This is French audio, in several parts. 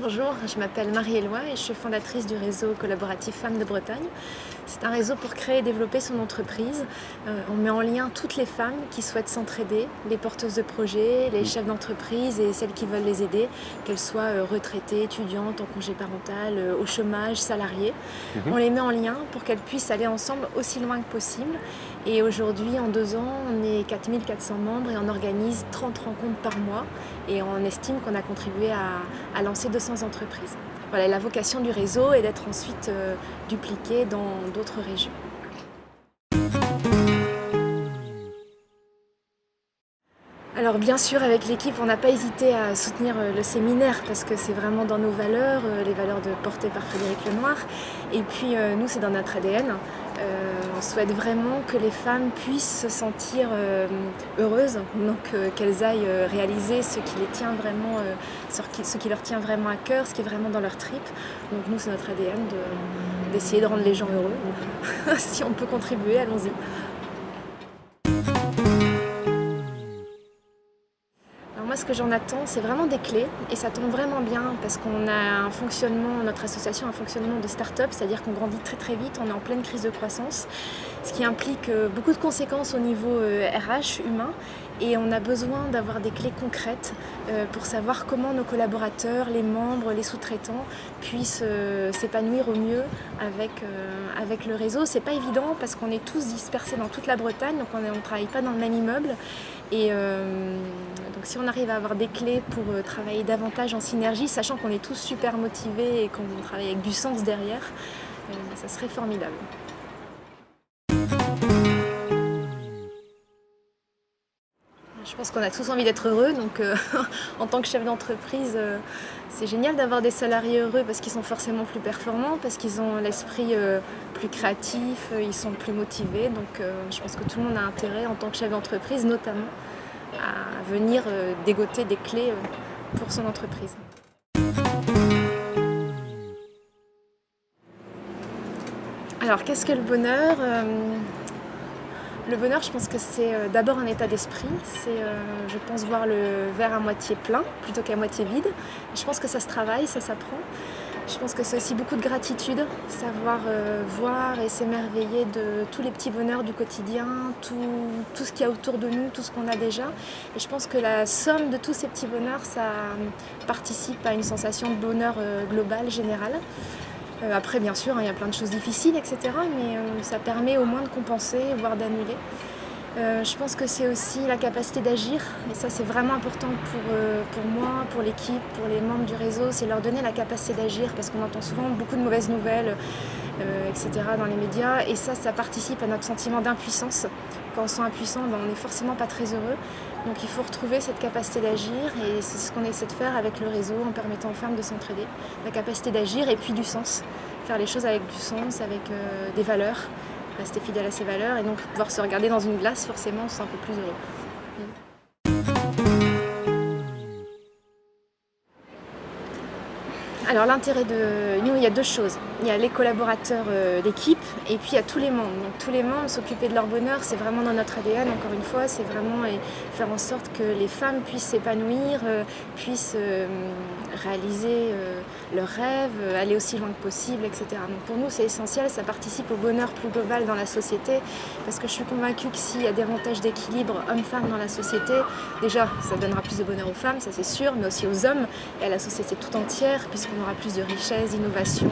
Bonjour, je m'appelle Marie-Éloi et je suis fondatrice du réseau collaboratif Femmes de Bretagne. C'est un réseau pour créer et développer son entreprise. On met en lien toutes les femmes qui souhaitent s'entraider, les porteuses de projets, les chefs d'entreprise et celles qui veulent les aider, qu'elles soient retraitées, étudiantes, en congé parental, au chômage, salariées. On les met en lien pour qu'elles puissent aller ensemble aussi loin que possible. Et aujourd'hui, en 2 ans, on est 4400 membres et on organise 30 rencontres par mois. Et on estime qu'on a contribué à lancer 200 entreprises. Voilà, la vocation du réseau est d'être ensuite dupliqué dans d'autres régions. Alors bien sûr, avec l'équipe, on n'a pas hésité à soutenir le séminaire parce que c'est vraiment dans nos valeurs, les valeurs portées par Frédéric Lenoir. Et puis nous, c'est dans notre ADN. On souhaite vraiment que les femmes puissent se sentir heureuses, donc qu'elles aillent réaliser ce qui les tient vraiment, ce qui leur tient vraiment à cœur, ce qui est vraiment dans leur tripes. Donc nous, c'est notre ADN d'essayer de rendre les gens heureux. Si on peut contribuer, allons-y. Moi, ce que j'en attends, c'est vraiment des clés et ça tombe vraiment bien parce qu'on a un fonctionnement, notre association a un fonctionnement de start-up, c'est-à-dire qu'on grandit très très vite, on est en pleine crise de croissance, ce qui implique beaucoup de conséquences au niveau RH, humain, et on a besoin d'avoir des clés concrètes pour savoir comment nos collaborateurs, les membres, les sous-traitants puissent s'épanouir au mieux avec le réseau. C'est pas évident parce qu'on est tous dispersés dans toute la Bretagne, donc on ne travaille pas dans le même immeuble. Et donc si on arrive à avoir des clés pour travailler davantage en synergie, sachant qu'on est tous super motivés et qu'on travaille avec du sens derrière, ça serait formidable. Je pense qu'on a tous envie d'être heureux, donc en tant que chef d'entreprise, c'est génial d'avoir des salariés heureux parce qu'ils sont forcément plus performants, parce qu'ils ont l'esprit plus créatif, ils sont plus motivés. Donc je pense que tout le monde a intérêt, en tant que chef d'entreprise notamment, à venir dégoter des clés pour son entreprise. Alors qu'est-ce que le bonheur ? Le bonheur, je pense que c'est d'abord un état d'esprit. C'est, je pense, voir le verre à moitié plein plutôt qu'à moitié vide. Je pense que ça se travaille, ça s'apprend. Je pense que c'est aussi beaucoup de gratitude, savoir voir et s'émerveiller de tous les petits bonheurs du quotidien, tout ce qu'il y a autour de nous, tout ce qu'on a déjà. Et je pense que la somme de tous ces petits bonheurs, ça participe à une sensation de bonheur global, général. Après, bien sûr, il y a plein de choses difficiles, etc. Mais ça permet au moins de compenser, voire d'annuler. Je pense que c'est aussi la capacité d'agir. Et ça, c'est vraiment important pour moi, pour l'équipe, pour les membres du réseau. C'est leur donner la capacité d'agir parce qu'on entend souvent beaucoup de mauvaises nouvelles, etc. dans les médias. Et ça participe à notre sentiment d'impuissance. Quand on se sent impuissant, on n'est forcément pas très heureux. Donc il faut retrouver cette capacité d'agir et c'est ce qu'on essaie de faire avec le réseau en permettant aux femmes de s'entraider. La capacité d'agir et puis du sens. Faire les choses avec du sens, avec des valeurs, rester fidèle à ses valeurs et donc pouvoir se regarder dans une glace, forcément on se sent un peu plus heureux. Alors l'intérêt de nous, il y a 2 choses. Il y a les collaborateurs d'équipe et puis il y a tous les membres. Donc tous les membres, s'occuper de leur bonheur, c'est vraiment dans notre ADN, encore une fois, c'est vraiment faire en sorte que les femmes puissent s'épanouir, puissent réaliser leurs rêves, aller aussi loin que possible, etc. Donc pour nous, c'est essentiel, ça participe au bonheur plus global dans la société, parce que je suis convaincue que s'il y a davantage d'équilibre hommes-femmes dans la société, déjà, ça donnera plus de bonheur aux femmes, ça c'est sûr, mais aussi aux hommes et à la société tout entière, puisqu'on aura plus de richesse, d'innovation,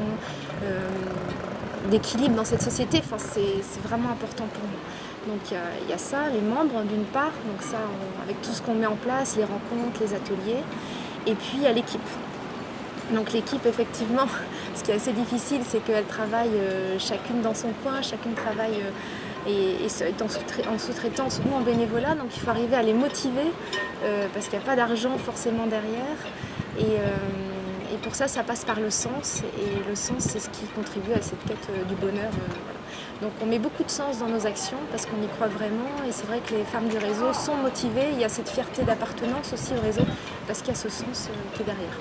d'équilibre dans cette société. Enfin, c'est vraiment important pour nous. Donc il y a ça, les membres d'une part, donc ça avec tout ce qu'on met en place, les rencontres, les ateliers, et puis il y a l'équipe. Donc l'équipe, effectivement, ce qui est assez difficile, c'est qu'elles travaillent chacune dans son coin, chacune travaille et est en sous-traitance ou en bénévolat, donc il faut arriver à les motiver parce qu'il n'y a pas d'argent forcément derrière. Et pour ça, ça passe par le sens, et le sens, c'est ce qui contribue à cette quête du bonheur. Donc on met beaucoup de sens dans nos actions parce qu'on y croit vraiment, et c'est vrai que les femmes du réseau sont motivées, il y a cette fierté d'appartenance aussi au réseau parce qu'il y a ce sens qui est derrière.